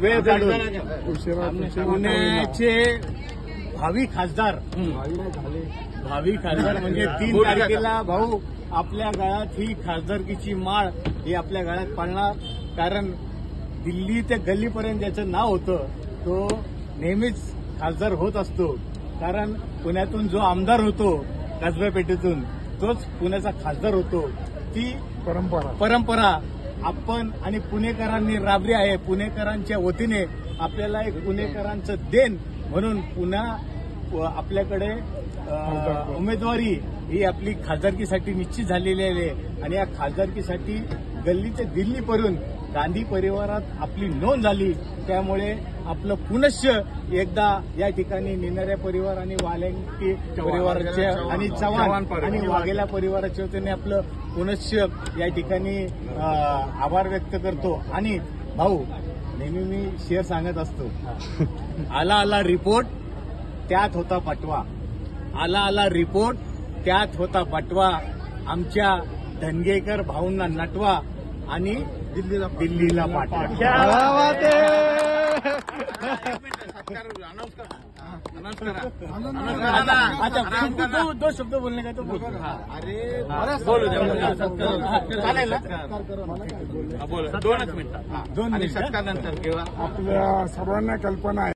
वेळ काढून पुण्याचे भावी खासदार म्हणजे 3 तारखेला भाऊ आपल्या गळ्यात ही खासदारकीची माळ ही आपल्या गळ्यात पाळणार. कारण दिल्ली ते गल्लीपर्यंत ज्याचं नाव होतं तो नेहमीच खासदार होत असतो. कारण पुण्यातून जो आमदार होतो कसबा पेठेतून तोच पुण्याचा खासदार होतो. ती परंपरा आपण आणि पुणेकरांनी राबली आहे. पुणेकरांच्या वतीने आपल्याला एक पुणेकरांचं देण म्हणून पुन्हा आपल्याकडे उमेदवारी ही आपली खासदारकीसाठी निश्चित झालेली आहे. आणि या खासदारकीसाठी गल्ली ते दिल्लीपर्यंत गांधी परिवारात आपली नोंद झाली. त्यामुळे आपलं पुनश्च एकदा या ठिकाणी निनाऱ्या परिवार आणि वाल्यांकी परिवाराचे आणि चव्हाण आणि वाघेला परिवाराच्या वतीने आपलं पुनश्च या ठिकाणी आभार व्यक्त करतो. आणि भाऊ नेहमी मी शेअर सांगत असतो, आला रिपोर्ट त्यात होता पटवा. आला रिपोर्ट त्यात होता पटवा. आमच्या धनगेकर भाऊंना नटवा आणि दिल्लीला पाठवा. दो शब्द बोलणे का तो बोल. चालेल 2 मिनिटं. 2 मिनिटं नंतर किंवा आपल्या सर्वांना कल्पना आहे